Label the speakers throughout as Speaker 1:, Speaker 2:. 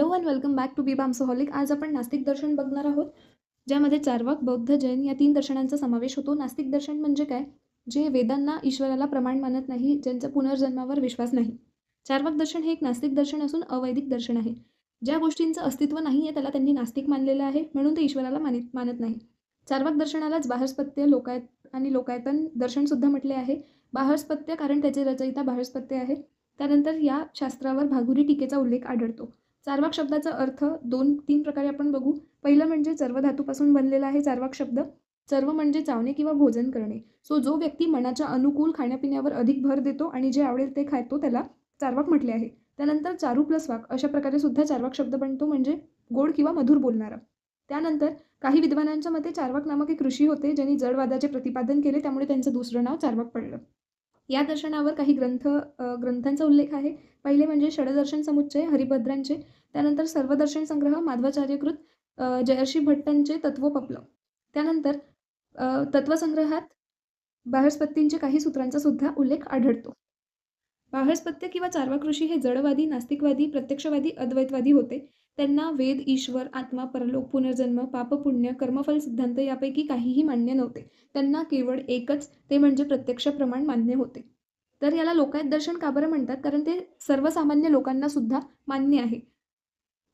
Speaker 1: Hello and welcome back to बीबाम्सोहॉलिक. आज आपण नास्तिक दर्शन बघणार आहोत, ज्यामध्ये चार्वाक, बौद्ध, जैन या 3 दर्शनांचा समावेश होतो. नास्तिक दर्शन म्हणजे काय? जे वेदांना, ईश्वराला प्रमाण मानत नाही, ज्यांचा पुनर्जन्मावर विश्वास नाही. चार्वाक दर्शन हे एक नास्तिक दर्शन असून अवैदिक दर्शन आहे. ज्या गोष्टींचं अस्तित्व नाही आहे त्याला त्यांनी नास्तिक मानलेलं आहे, म्हणून ते ईश्वराला मानत नाही. चार्वाक दर्शनालाच बाहस्पत्य, लोकायतन दर्शनसुद्धा म्हटले आहे. बाहस्पत्य कारण त्याचे रचयिता बाहस्पत्य आहे. त्यानंतर या शास्त्रावर भागुरी टीकेचा उल्लेख आढळतो. चार्वाक शब्दाचा अर्थ 2-3 प्रकारे आपण बघू. पहिलं म्हणजे चर्व धातूपासून बनलेला आहे चार्वाक शब्द. चर्व म्हणजे चावणे किंवा भोजन करणे. जो व्यक्ती मनाच्या अनुकूल खाण्यापिण्यावर अधिक भर देतो आणि जे आवडेल ते खातो त्याला चार्वाक म्हटले आहे. त्यानंतर चारू प्लस वाक अशा प्रकारे सुद्धा चार्वाक शब्द बनतो, म्हणजे गोड किंवा मधुर बोलणारा. त्यानंतर काही विद्वानांच्या मते चार्वाक नामक एक ऋषी होते ज्यांनी जडवादाचे प्रतिपादन केले, त्यामुळे त्यांचं दुसरं नाव चार्वाक पडलं. या दर्शनावर काही ग्रंथांचा उल्लेख आहे. पहिले म्हणजे षडदर्शन समुच्चय हरिभद्रांचे, त्यानंतर सर्वदर्शन संग्रह माध्वाचार्यकृत जयर्षी भट्टांचे तत्वपप्लव. त्यानंतर तत्वसंग्रहात बाहस्पत्तींचे काही सूत्रांचा सुद्धा उल्लेख आढळतो. बाहस्पत्य किंवा चार्वाक ऋषी हे जडवादी, नास्तिकवादी, प्रत्यक्षवादी, अद्वैतवादी होते. त्यांना वेद, ईश्वर, आत्मा, परलोक, पुनर्जन्म, पापपुण्य, कर्मफल सिद्धांत यापैकी काहीही मान्य नव्हते. त्यांना केवळ एकच, ते म्हणजे प्रत्यक्ष प्रमाण मान्य होते. तर याला लोकायत दर्शन का बरं म्हणतात? कारण ते सर्वसामान्य लोकांना सुद्धा मान्य आहे.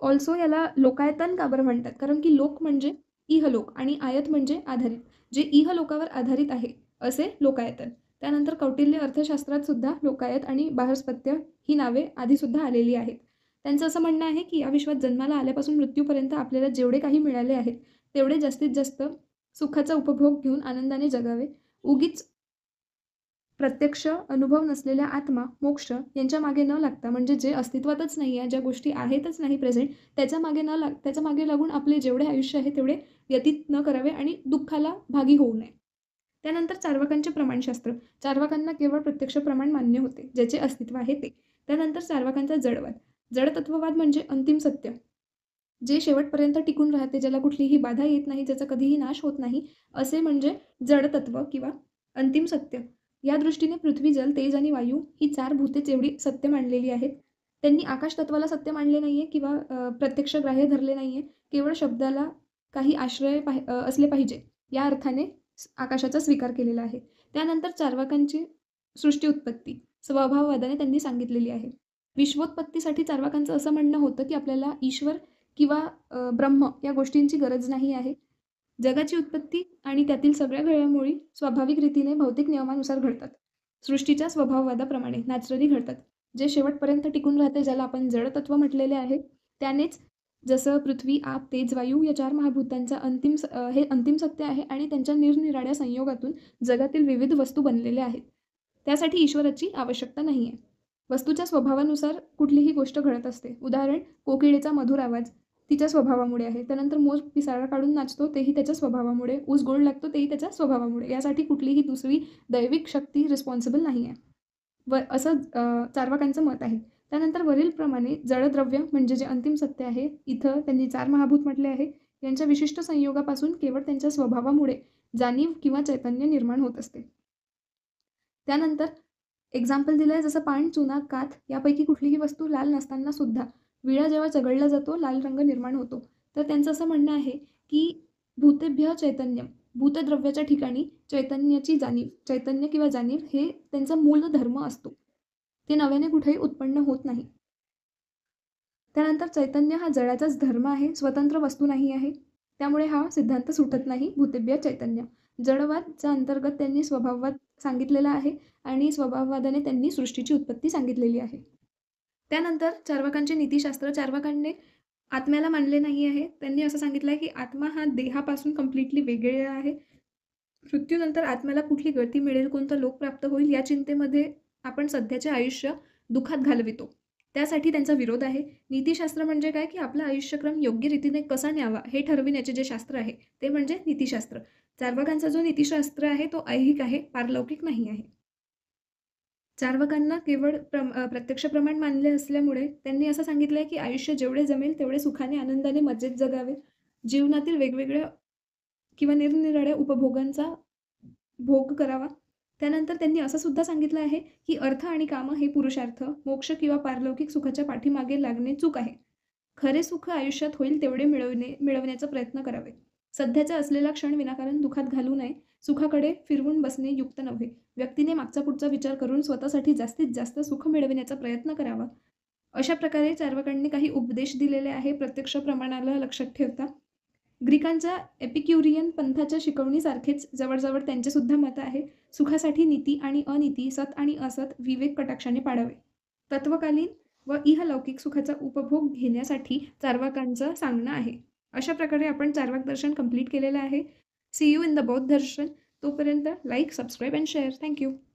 Speaker 1: ऑल्सो याला लोकायतन का बरं म्हणतात? कारण की लोक म्हणजे इहलोक आणि आयत म्हणजे आधारित, जे इहलोकावर आधारित आहे असे लोकायतन. त्यानंतर कौटिल्य अर्थशास्त्रात सुद्धा लोकायत आणि बाहस्पत्य ही नावे आधीसुद्धा आलेली आहेत. त्यांचं असं म्हणणं आहे की या विश्वात जन्माला आल्यापासून मृत्यूपर्यंत आपल्याला जेवढे काही मिळाले आहेत तेवढे जास्तीत जास्त सुखाचा उपभोग घेऊन आनंदाने जगावे. उगीच प्रत्यक्ष अनुभव नसलेल्या आत्मा, मोक्ष यांच्या मागे न लागता, म्हणजे जे अस्तित्वातच नाही आहे, ज्या गोष्टी आहेतच नाही प्रेझेंट, त्याच्या मागे लागून आपले जेवढे आयुष्य आहे तेवढे व्यतीत न करावे आणि दुःखाला भागी होऊ नये. त्यानंतर चार्वाकांचे प्रमाणशास्त्र. चार्वाकांना केवळ प्रत्यक्ष प्रमाण मान्य होते, ज्याचे अस्तित्व आहे ते. त्यानंतर चार्वाकांचा जडवाद. जडतत्ववाद म्हणजे अंतिम सत्य, जे शेवटपर्यंत टिकून राहते, ज्याला कुठलीही बाधा येत नाही, ज्याचा कधीही नाश होत नाही, असे म्हणजे जडतत्व किंवा अंतिम सत्य. या दृष्टीने पृथ्वी, जल, तेज आणि वायू ही 4 भूतेच एवढी सत्य मानलेली आहेत. त्यांनी आकाश तत्वाला सत्य मानले नाहीये किंवा प्रत्यक्ष ग्राह्य धरले नाहीये. केवळ शब्दाला काही आश्रय असले पाहिजे या अर्थाने आकाशाचा स्वीकार केलेला आहे. त्यानंतर चार्वाकांची सृष्टी उत्पत्ती स्वभाववादाने त्यांनी सांगितलेली आहे. विश्वोत्पत्तीसाठी चार्वाकांचं असं म्हणणं होतं की आपल्याला ईश्वर किंवा ब्रह्म या गोष्टींची गरज नाही आहे. जगाची उत्पत्ती आणि त्यातील सगळ्या घडामोडी स्वाभाविक रीतीने भौतिक नियमानुसार घडतात, सृष्टीच्या स्वभाववादाप्रमाणे नॅचरली घडतात. जे शेवटपर्यंत टिकून राहते, ज्याला आपण जडतत्व म्हटलेले आहे, त्यानेच जसं पृथ्वी, आप, तेज, वायू या 4 महाभूतांचा हे अंतिम सत्य आहे आणि त्यांच्या निरनिराळ्या संयोगातून जगातील विविध वस्तू बनलेल्या आहेत. त्यासाठी ईश्वराची आवश्यकता नाही आहे. वस्तूच्या स्वभावानुसार कुठलीही गोष्ट घडत असते. उदाहरण, कोकिळेचा मधुर आवाज तिच्या स्वभावामुळे आहे. त्यानंतर मोर पिसाळा काढून नाचतो, तेही त्याच्या स्वभावामुळे. ऊस गोड लागतो, तेही त्याच्या स्वभावामुळे. यासाठी कुठलीही दुसरी दैविक शक्ती रिस्पॉन्सिबल नाही आहे, असं चार्वाकांचं मत आहे. त्यानंतर वरीलप्रमाणे जडद्रव्य म्हणजे जे अंतिम सत्य आहे, इथं त्यांनी 4 महाभूत म्हटले आहे. यांच्या विशिष्ट संयोगापासून केवळ त्यांच्या स्वभावामुळे जाणीव किंवा चैतन्य निर्माण होत असते. त्यानंतर एक्झाम्पल दिलं आहे, जसं पाण, चुना, काथ यापैकी कुठलीही वस्तू लाल नसताना सुद्धा विळा जेव्हा चघळला जातो लाल रंग निर्माण होतो. तर त्यांचं असं म्हणणं आहे की भूतेभ्य चैतन्यम, भूतद्रव्याच्या ठिकाणी चैतन्याची जाणीव, चैतन्य किंवा जाणीव हे त्यांचा मूळ धर्म असतो. ते नव्याने कुठेही उत्पन्न होत नाही. त्यानंतर चैतन्य हा जडाचाच धर्म आहे, स्वतंत्र वस्तू नाही आहे. त्यामुळे हा सिद्धांत सुटत नाही, भूतेभ्य चैतन्य. जडवादच्या अंतर्गत त्यांनी स्वभाववाद सांगितलेला आहे आणि स्वभाववादाने त्यांनी सृष्टीची उत्पत्ती सांगितलेली आहे. त्यानंतर चार्वाकांचे नीतिशास्त्र. चार्वाकांनी आत्म्याला मानले नाही आहे. त्यांनी असं सांगितलं आहे की आत्मा हा देहापासून कम्प्लिटली वेगळे आहे. मृत्यूनंतर आत्म्याला कुठली गती मिळेल, कोणतं लोक प्राप्त होईल या चिंतेमध्ये आपण सध्याचे आयुष्य दुःखात घालवितो. त्यासाठी त्यांचा विरोध आहे. नीतिशास्त्र म्हणजे काय? की आपला आयुष्यक्रम योग्य रीतीने कसा न्यावा हे ठरविण्याचे जे शास्त्र आहे ते म्हणजे नीतिशास्त्र. चार्वाकांचा जो नीतिशास्त्र आहे तो ऐहिक आहे, पारलौकिक नाही आहे. चार्वाकांना केवळ प्रत्यक्ष प्रमाण मानले असल्यामुळे त्यांनी असं सांगितलंय की आयुष्य जेवढे जमेल तेवढे सुखाने, आनंदाने, मजेत जगावे. जीवनातील वेगवेगळ्या किंवा निरनिराळ्या उपभोगांचा भोग करावा. त्यानंतर त्यांनी असं सुद्धा सांगितलं आहे की अर्थ आणि काम हे पुरुषार्थ, मोक्ष किंवा पारलौकिक सुखाच्या पाठीमागे लागणे चूक आहे. खरे सुख आयुष्यात होईल तेवढे मिळवण्याचा प्रयत्न करावे. सध्याचा असलेला क्षण विनाकारण दुःखात घालवू नये. सुखाकडे फिरवून बसणे युक्त नव्हे. व्यक्तीने मागचा पुढचा विचार करून स्वतःसाठी जास्तीत जास्त सुख मिळविण्याचा प्रयत्न करावा. अशा प्रकारे चार्वाकांनी काही उपदेश दिलेले आहे प्रत्यक्ष प्रमाणाला लक्षात ठेवता. ग्रीकांच्या एपिक्युरियन पंथाच्या शिकवणीसारखेच जवळजवळ त्यांचे सुद्धा मत आहे. सुखासाठी नीती आणि अनिती, सत आणि असत विवेक कटाक्षाने पाडावे. तत्वकालीन व इहलौकिक सुखाचा उपभोग घेण्यासाठी चार्वाकांचं सांगणं आहे. अशा प्रकारे आपण चार्वाक दर्शन कंप्लीट केलेलं आहे. सी यू इन द बौद्ध दर्शन. तोपर्यंत like, subscribe and share. Thank you.